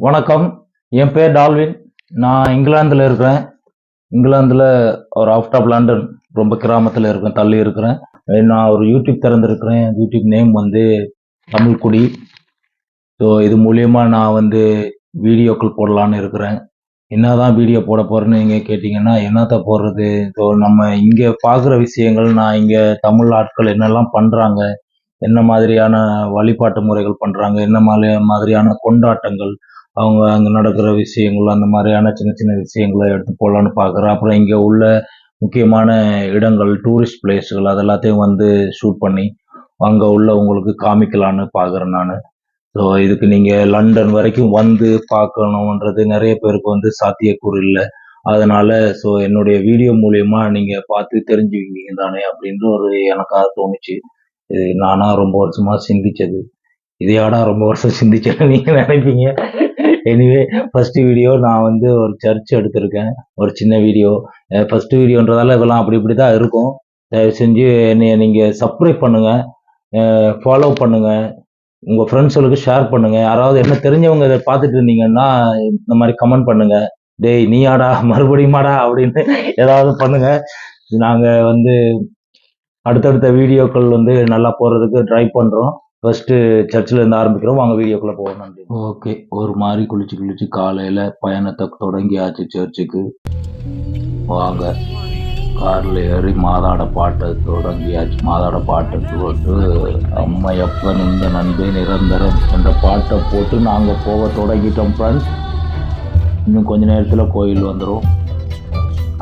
வணக்கம். என் பேர் டால்வின். நான் இங்கிலாந்துல இருக்கிறேன். இங்கிலாந்துல ஒரு அவுட் ஆஃப் லண்டன் ரொம்ப கிராமத்துல இருக்கேன், தள்ளி இருக்கிறேன். நான் ஒரு யூடியூப் திறந்திருக்கிறேன். யூடியூப் நேம் வந்து தமிழ்குடி. ஸோ இது மூலியமா நான் வந்து வீடியோக்கள் போடலான்னு இருக்கிறேன். என்னதான் வீடியோ போட போறேன்னு நீங்க கேட்டீங்கன்னா, என்னத்த போடுறது? ஸோ நம்ம இங்க பார்க்குற விஷயங்கள், நான் இங்க தமிழ் ஆட்கள் என்னெல்லாம் பண்றாங்க, என்ன மாதிரியான வழிபாட்டு முறைகள் பண்றாங்க, என்ன மாதிரியான கொண்டாட்டங்கள், அவங்க அங்க நடக்கிற விஷயங்கள், அந்த மாதிரியான சின்ன சின்ன விஷயங்களை எடுத்து போடலான்னு பார்க்குறேன். அப்புறம் இங்க உள்ள முக்கியமான இடங்கள், டூரிஸ்ட் பிளேஸ்கள் அது எல்லாத்தையும் வந்து ஷூட் பண்ணி அங்க உள்ளவங்களுக்கு காமிக்கலான்னு பார்க்குறேன் நானு. ஸோ இதுக்கு நீங்க லண்டன் வரைக்கும் வந்து பார்க்கணுன்றது நிறைய பேருக்கு வந்து சாத்தியக்கூறு இல்ல. அதனால என்னுடைய வீடியோ மூலியமா நீங்க பார்த்து தெரிஞ்சுக்குவீங்க தானே அப்படின்னு ஒரு எனக்கா தோணுச்சு. இது நானா ரொம்ப வருஷமா சிந்திச்சது. இது யாடா ரொம்ப வருஷம் சிந்திச்சேன்னு நீங்க நினைப்பீங்க. எனிவே ஃபர்ஸ்ட் வீடியோ நான் வந்து ஒரு சர்ச் எடுத்திருக்கேன். ஒரு சின்ன வீடியோ. ஃபர்ஸ்ட் வீடியோன்றதால இதெல்லாம் அப்படி இப்படி தான் இருக்கும். தயவு செஞ்சு என்னைய நீங்க சப்ஸ்கிரைப் பண்ணுங்க. ஃபாலோ பண்ணுங்க. உங்க ஃப்ரெண்ட்ஸ்களுக்கு ஷேர் பண்ணுங்க. யாராவது என்ன தெரிஞ்சவங்க இத பார்த்துட்டு இருந்தீங்கன்னா, இந்த மாரி கமெண்ட் பண்ணுங்க. "டேய் நீயாடா மறுபடியுமாடா?" அப்படின்னு ஏதாவது பண்ணுங்க. நாங்க வந்து அடுத்தடுத்த வீடியோக்கள் வந்து நல்லா போறதுக்கு ட்ரை பண்றோம். ஃபர்ஸ்ட் சர்ச்சில இருந்து ஆரம்பிக்கிறோம். வாங்க வீடியோக்குள்ள போவோம். நன்றி. ஓகே. ஒரு மாரி குளிச்சு குளிச்சு காலையில பயணத்த தொடங்கியாச்சு சர்ச்சுக்கு. வாங்க. கார்ல ஏறி மாதாட பாட்ட தொடங்கியாச்சு. மாதாட பாட்ட போட்டு அம்மையப்பன் இந்த நண்பே நிரந்தரம் என்ற பாட்டை போட்டு நாங்க போக தொடங்கிட்டோம் ஃப்ரெண்ட்ஸ். இன்னும் கொஞ்ச நேரத்துல கோயில் வந்துரும்.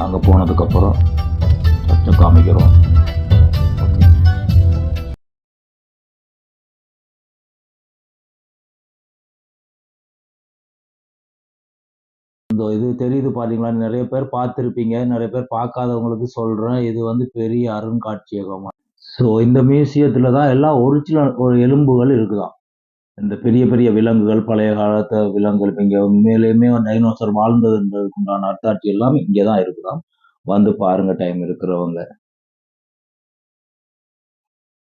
அங்க போனதுக்கப்புறம் சர்ச்சை காமிக்கிறோம். இது தெரியுது பாத்தீங்களா? நிறைய பேர் பார்த்திருப்பீங்க. நிறைய பேர் பார்க்காதவங்களுக்கு சொல்றேன். இது வந்து பெரிய அருங்காட்சியகம். ஸோ இந்த மியூசியத்துல தான் எல்லாம் ஒரிஜினல் ஒரு எலும்புகள் இருக்குதாம். இந்த பெரிய பெரிய விலங்குகள், பழைய காலத்து விலங்குகள், இப்ப இங்க உண்மையிலேயுமே டைனோசர் வாழ்ந்ததுன்றதுக்கு உண்டான அத்தாட்சி எல்லாம் இங்கே தான் இருக்குதாம். வந்து பாருங்க டைம் இருக்கிறவங்க.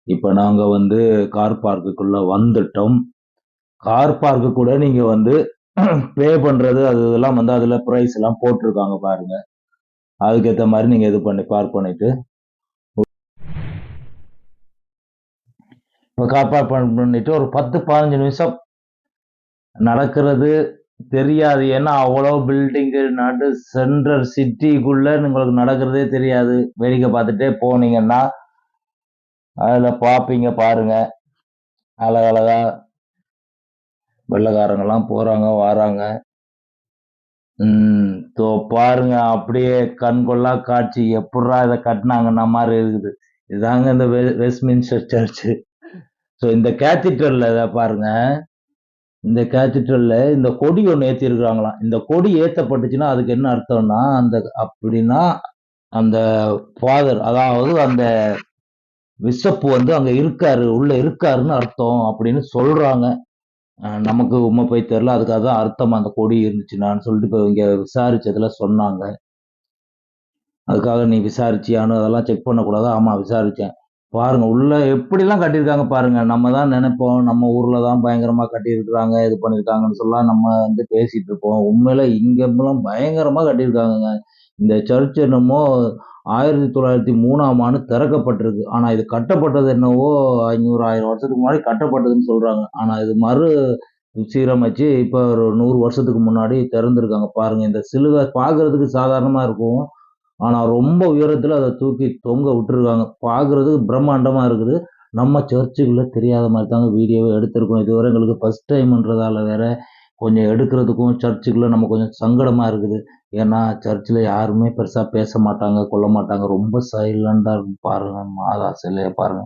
இப்ப நாங்க வந்து கார் பார்க்குக்குள்ள வந்துட்டோம். கார் பார்க்கு கூட நீங்க வந்து பே பண்றது அது இதெல்லாம் வந்து அதுல பிரைஸ் எல்லாம் போட்டிருக்காங்க பாருங்க. அதுக்கேத்த மாதிரி நீங்க இது பண்ணி பார்க் பண்ணிட்டு கார் பார்க் பண்ணிட்டு ஒரு 10-15 நிமிஷம் நடக்கிறது தெரியாது. ஏன்னா அவ்வளோ பில்டிங்கு நடு சென்ட்ரல் சிட்டிக்குள்ள உங்களுக்கு நடக்கிறதே தெரியாது. வேடிக்கை பார்த்துட்டே போனீங்கன்னா அதுல பார்ப்பீங்க பாருங்க. அழகழகா வெள்ளைக்காரங்கெல்லாம் போறாங்க வாராங்க. தோ பாருங்க அப்படியே கண்கொள்ளா காட்சி. எப்படிரா இதை கட்டினாங்கன்ன மாதிரி இருக்குது. இதாங்க இந்த வெஸ்ட்மின்ஸ்டர் சர்ச். ஸோ இந்த கேத்தீட்ரல்ல பாருங்க. இந்த கேத்தீட்ரல்ல இந்த கொடி ஒன்று ஏற்றி இருக்கிறாங்களாம். இந்த கொடி ஏற்றப்பட்டுச்சுன்னா அதுக்கு என்ன அர்த்தம்னா அப்படின்னா அந்த ஃபாதர், அதாவது அந்த பிஷப் வந்து அங்க இருக்காரு, உள்ள இருக்காருன்னு அர்த்தம் அப்படின்னு சொல்றாங்க. நமக்கு உண்மை போய் தெரியல. அதுக்காக தான் அர்த்தம் அந்த கொடி இருந்துச்சுன்னான்னு சொல்லிட்டு இப்போ இங்க விசாரிச்சதுல சொன்னாங்க. அதுக்காக நீ விசாரிச்சியான்னு அதெல்லாம் செக் பண்ணக்கூடாது. ஆமா விசாரிச்சேன். பாருங்க உள்ள எப்படிலாம் கட்டியிருக்காங்க பாருங்க. நம்ம தான் நினைப்போம் நம்ம ஊர்ல தான் பயங்கரமா கட்டியிருக்கிறாங்க, இது பண்ணியிருக்காங்கன்னு சொல்லலாம் நம்ம வந்து பேசிட்டு இருப்போம். உண்மையில இங்கெல்லாம் பயங்கரமா கட்டியிருக்காங்கங்க. இந்த சர்ச் என்னமோ 1903ஆம் ஆண்டு திறக்கப்பட்டிருக்கு. ஆனா இது கட்டப்பட்டது என்னவோ 500, 1000 வருஷத்துக்கு முன்னாடி கட்டப்பட்டதுன்னு சொல்றாங்க. ஆனா இது சீரமைச்சு இப்ப ஒரு 100 வருஷத்துக்கு முன்னாடி திறந்திருக்காங்க பாருங்க. இந்த சிலுவை பார்க்கறதுக்கு சாதாரணமா இருக்கும். ஆனா ரொம்ப உயரத்துல அதை தூக்கி தொங்க விட்டுருக்காங்க. பார்க்கறதுக்கு பிரம்மாண்டமா இருக்குது. நம்ம சர்ச்சுக்குள்ள தெரியாத மாதிரி தாங்க வீடியோவே எடுத்திருக்கோம். இதுவரை எங்களுக்கு ஃபர்ஸ்ட் டைம்ன்றதால வேற கொஞ்சம் எடுக்கிறதுக்கும் சர்ச்சுக்குள்ள நம்ம கொஞ்சம் சங்கடமா இருக்குது. ஏன்னா சர்ச்சில் யாருமே பெருசா பேச மாட்டாங்க, கொள்ள மாட்டாங்க. ரொம்ப சைலண்டா இருக்கும் பாருங்க. மாதா சிலையை பாருங்க.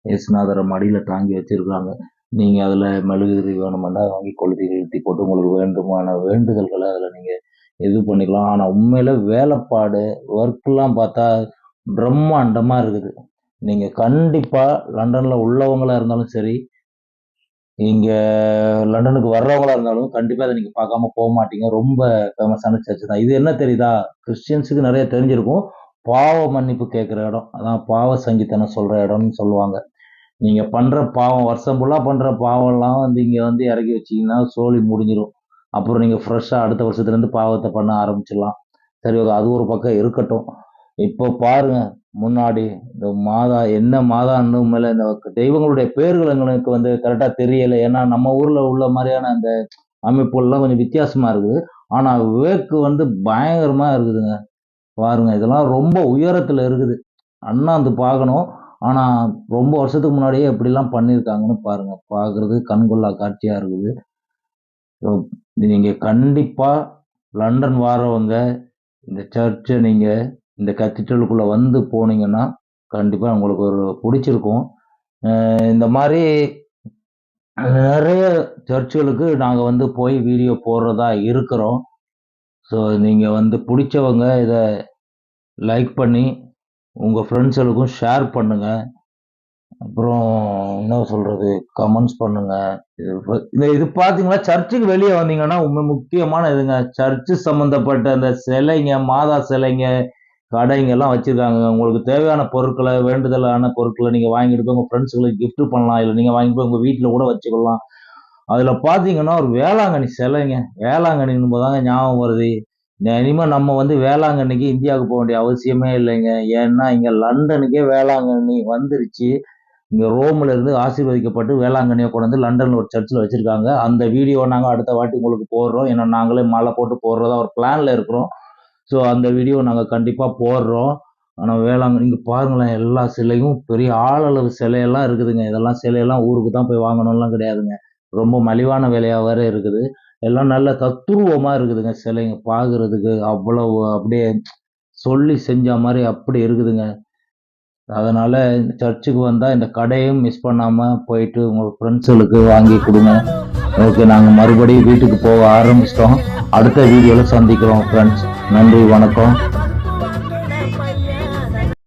இயேசுநாதரை மடியில தாங்கி வச்சிருக்காங்க. நீங்க அதுல மெழுகுதிரி வேணுமெண்டா வாங்கி கொளுத்தி கிழுத்தி போட்டு உங்களுக்கு வேண்டுமான வேண்டுதல்களை அதுல நீங்க இது பண்ணிக்கலாம். ஆனா உண்மையில வேலைப்பாடு ஒர்க்லாம் பார்த்தா பிரம்மாண்டமா இருக்குது. நீங்க கண்டிப்பா லண்டன்ல உள்ளவங்களா இருந்தாலும் சரி, இங்க லண்டனுக்கு வர்றவங்களா இருந்தாலும் கண்டிப்பா இதை நீங்க பார்க்காம போக மாட்டீங்க. ரொம்ப ஃபேமஸான சர்ச் தான். இது என்ன தெரியுதா? கிறிஸ்டியன்ஸுக்கு நிறைய தெரிஞ்சிருக்கும். பாவ மன்னிப்பு கேட்கிற இடம். அதான் பாவ சங்கீதனம் சொல்ற இடம்னு சொல்லுவாங்க. நீங்க பண்ற பாவம் வருஷம் ஃபுல்லா பண்ற பாவம்லாம் வந்து இங்க வந்து இறக்கி வச்சீங்கன்னா சோலி முடிஞ்சிடும். அப்புறம் நீங்கள் ஃப்ரெஷ்ஷாக அடுத்த வருஷத்துலேருந்து பாவத்தை பண்ண ஆரம்பிச்சிடலாம். சரி ஓகே, அது ஒரு பக்கம் இருக்கட்டும். இப்போ பாருங்க, முன்னாடி இந்த மாதா என்ன மாதான்னு மேலே இந்த தெய்வங்களுடைய பேர்கள் எங்களுக்கு வந்து கரெக்டாக தெரியலை. ஏன்னா நம்ம ஊரில் உள்ள மாதிரியான அந்த அமைப்புகள்லாம் கொஞ்சம் வித்தியாசமாக இருக்குது. ஆனால் விவேக்கு வந்து பயங்கரமாக இருக்குதுங்க. பாருங்க, இதெல்லாம் ரொம்ப உயரத்தில் இருக்குது. அண்ணாந்து பார்க்கணும். ஆனா, ரொம்ப வருஷத்துக்கு முன்னாடியே எப்படிலாம் பண்ணியிருக்காங்கன்னு பாருங்க. பார்க்கறது கண்கொள்ளா காட்சியா இருக்குது. ஸோ, நீங்க கண்டிப்பா லண்டன் வாரவங்க, இந்த சர்ச்ச நீங்க இந்த கத்தீட்ரலுக்குள்ள வந்து போனீங்கன்னா, கண்டிப்பா உங்களுக்கு ஒரு புடிச்சிருக்கும். இந்த மாரி நெறைய சர்ச்சுகளுக்கு நாங்க வந்து போய் வீடியோ போடுறதா இருக்கிறோம். ஸோ, நீங்க வந்து புடிச்சவங்க இத லைக் பண்ணி, உங்க ஃப்ரெண்ட்ஸ்களுக்கும் ஷேர் பண்ணுங்க. அப்புறம் என்ன சொல்றது? கமெண்ட்ஸ் பண்ணுங்க. இது பார்த்தீங்கன்னா, சர்ச்சுக்கு வெளிய வந்தீங்கன்னா, முக்கியமான இதுங்க. சர்ச்சு சம்மந்தப்பட்ட அந்த சிலைங்க, மாதா சிலைங்க, கடைங்கலாம் வச்சிருக்காங்கங்க. உங்களுக்கு தேவையான பொருட்கள, வேண்டுதலான பொருட்கள நீங்க வாங்கிட்டு போய் உங்க ஃப்ரெண்ட்ஸ்களுக்கு கிஃப்ட் பண்ணலாம். இல்ல நீங்க வாங்கிட்டு போய் உங்க வீட்ல கூட வச்சுக்கலாம். அதுல பார்த்தீங்கன்னா, ஒரு வேளாங்கண்ணி சிலைங்க. வேளாங்கண்ணின்னும் போது தாங்க ஞாபகம் வருது. இனிமே நம்ம வந்து வேளாங்கண்ணிக்கு இந்தியாவுக்கு போ வேண்டிய அவசியமே இல்லைங்க. ஏன்னா, இங்க லண்டனுக்கே வேளாங்கண்ணி வந்துருச்சு. இங்க ரோம்ல இருந்து ஆசீர்வதிக்கப்பட்டு வேளாங்கண்ணிய கொண்டு வந்து லண்டன்ல ஒரு சர்ச்ல வச்சிருக்காங்க. அந்த வீடியோ நாங்க அடுத்த வாட்டி உங்களுக்கு போடுறோம். ஏன்னா நாங்களே மாலை போட்டு போடுறதா ஒரு பிளான்ல இருக்கிறோம். ஸோ அந்த வீடியோ நாங்க கண்டிப்பா போடுறோம். ஆனா வேளாங்கண்ணி இங்க பாருங்களேன், எல்லா சிலையும் பெரிய ஆளளவு சிலையெல்லாம் இருக்குதுங்க. இதெல்லாம் சிலையெல்லாம் ஊருக்கு தான் போய் வாங்கணும்லாம் கிடையாதுங்க. ரொம்ப மலிவான விலையா வேற இருக்குது. எல்லாம் நல்ல தத்ரூவமா இருக்குதுங்க சிலைங்க. பார்க்கறதுக்கு அவ்வளவு அப்படியே சொல்லி செஞ்ச மாரி அப்படி இருக்குதுங்க. அதனால இந்த சர்ச்சுக்கு வந்தா இந்த கடையும் மிஸ் பண்ணாம போயிட்டு உங்க ஃப்ரெண்ட்ஸ்களுக்கு வாங்கி கொடுங்க. ஓகே, நாங்க மறுபடியும் வீட்டுக்கு போக ஆரம்பிச்சிட்டோம். அடுத்த வீடியோல சந்திக்கிறோம் ஃப்ரெண்ட்ஸ். நன்றி, வணக்கம்.